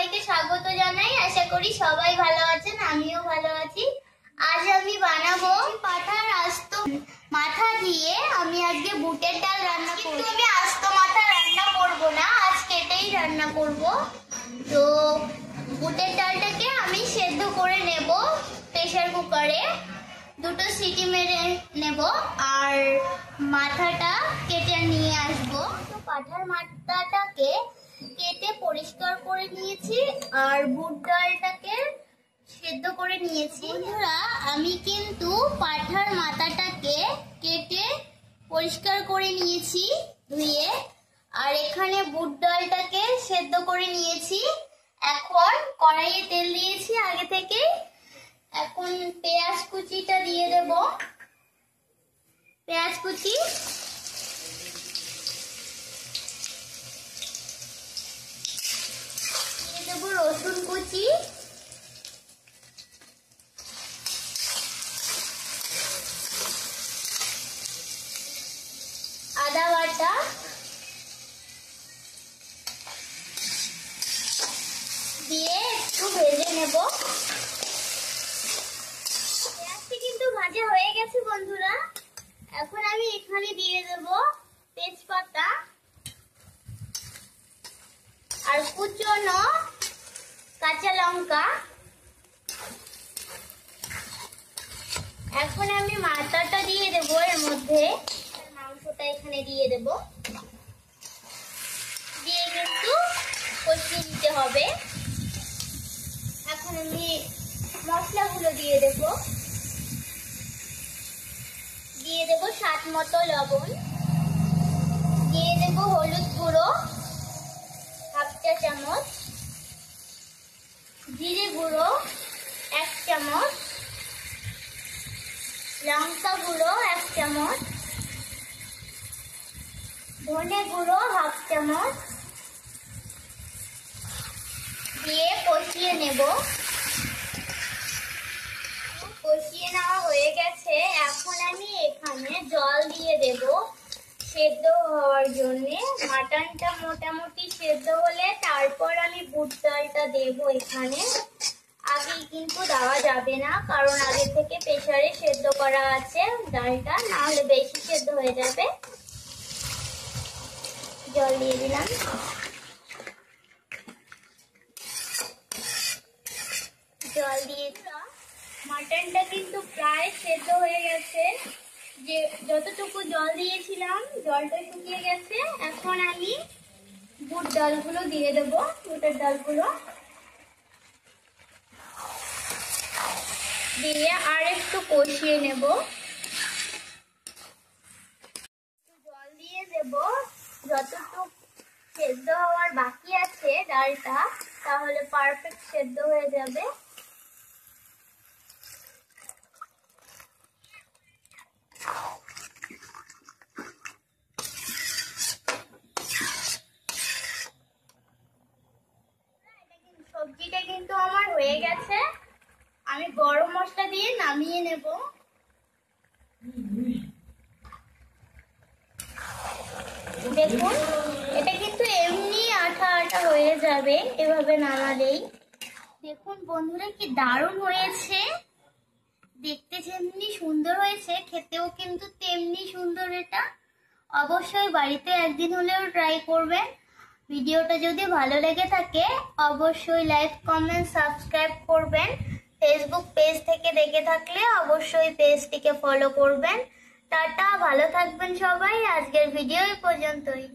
সবাইকে স্বাগত জানাই। আশা করি সবাই ভালো আছেন, আমিও ভালো আছি। আজ আমি বানাবো পাঠার আস্ত মাথা দিয়ে আমি আজকে বুটের ডাল রান্না করব। কিন্তু আমি আস্ত মাথা রান্না করব না, আজ কেটেই রান্না করব। তো বুটের ডালটাকে আমি সেদ্ধ করে নেব প্রেসার কুকারে, দুটো সিটি মেরে নেব আর মাথাটা কেটে নিয়ে আসবো। তো পাঠার মাথাটাকে কেটে পরিষ্কার করে নিয়েছি আর বুট ডালটাকে সেদ্ধ করে নিয়েছি। বন্ধুরা, আমি কিন্তু পাঠার মাথাটাকে কেটে পরিষ্কার করে নিয়েছি ধুয়ে, আর এখানে বুট ডালটাকে সেদ্ধ করে নিয়েছি। এখন কড়াইয়ে তেল দিয়েছি আগে থেকে। এখন পেঁয়াজ কুচিটা দিয়ে দেব, পেঁয়াজ কুচি, দিয়ে দেবো রসুন কুচি, আদা বাটা, দিয়ে একটু ভেজে নেব। পেঁয়াজটি কিন্তু ভাজা হয়ে গেছে বন্ধুরা। এখন আমি এখানে দিয়ে দেব তেজপাতা আর কুচনো কাঁচা লঙ্কা। এখন আমি মাথাটা দিয়ে দেবো এর মধ্যে, মাংসটা এখানে দিয়ে দেব, দিয়ে কিন্তু কষিয়ে নিতে হবে। এখন আমি মশলাগুলো দিয়ে দেব, দিয়ে দেব স্বাদ মতো লবণ, দিয়ে দেব হলুদ গুঁড়ো হাফ চা চামচ, জিরে গুঁড়ো 1 চামচ, লঙ্কা গুঁড়ো 1 চামচ, ধনে গুঁড়ো হাফ চামচ, দিয়ে কষিয়ে নেব। কষিয়ে নেওয়া হয়ে গেছে। এখন আমি এখানে জল দিয়ে দেব সেদ্ধ হওয়ার জন্য। মাটনটা মোটামুটি সেদ্ধ হলে তারপর আমি বুট ডালটা দেব। এখানে আগে কিন্তু দেওয়া যাবে না, কারণ আগে থেকে প্রেসারে সেদ্ধ করা আছে ডালটা, না হলে বেশি সেদ্ধ হয়ে যাবে। জল দিয়ে দিলাম। জল দিয়ে মাটনটা কিন্তু প্রায় সেদ্ধ হয়ে গেছে, যে যতটুকু জল দিয়েছিলাম জলটা শুকিয়ে গেছে। এখন আমি বুট ডালগুলো দিয়ে দেবো, বুটের ডালগুলো দিয়ে আর একটু কষিয়ে নেব। জল দিয়ে দেব যতটুকু সেদ্ধ হওয়ার বাকি আছে ডালটা, তাহলে পারফেক্ট সেদ্ধ হয়ে যাবে। সবজিটা কিন্তু আমার হয়ে গেছে। আমি গরম মশলা দিয়ে নামিয়ে নেব। দেখুন, এটা কিন্তু এমনি আঠা আঠা হয়ে যাবে এভাবে নামালেই। দেখুন বন্ধুরা, কি দারুণ হয়েছে, দেখতে যেমনি সুন্দর হয়েছে খেতেও কিন্তু তেমনি সুন্দর। এটা অবশ্যই বাড়িতে একদিন হলেও ট্রাই করবেন। ভিডিওটা যদি ভালো লেগে থাকে অবশ্যই লাইক, কমেন্ট, সাবস্ক্রাইব করবেন। ফেসবুক পেজ থেকে দেখে থাকলে অবশ্যই পেজটিকে ফলো করবেন। টাটা, ভালো থাকবেন সবাই। আজকের ভিডিও এই পর্যন্তই।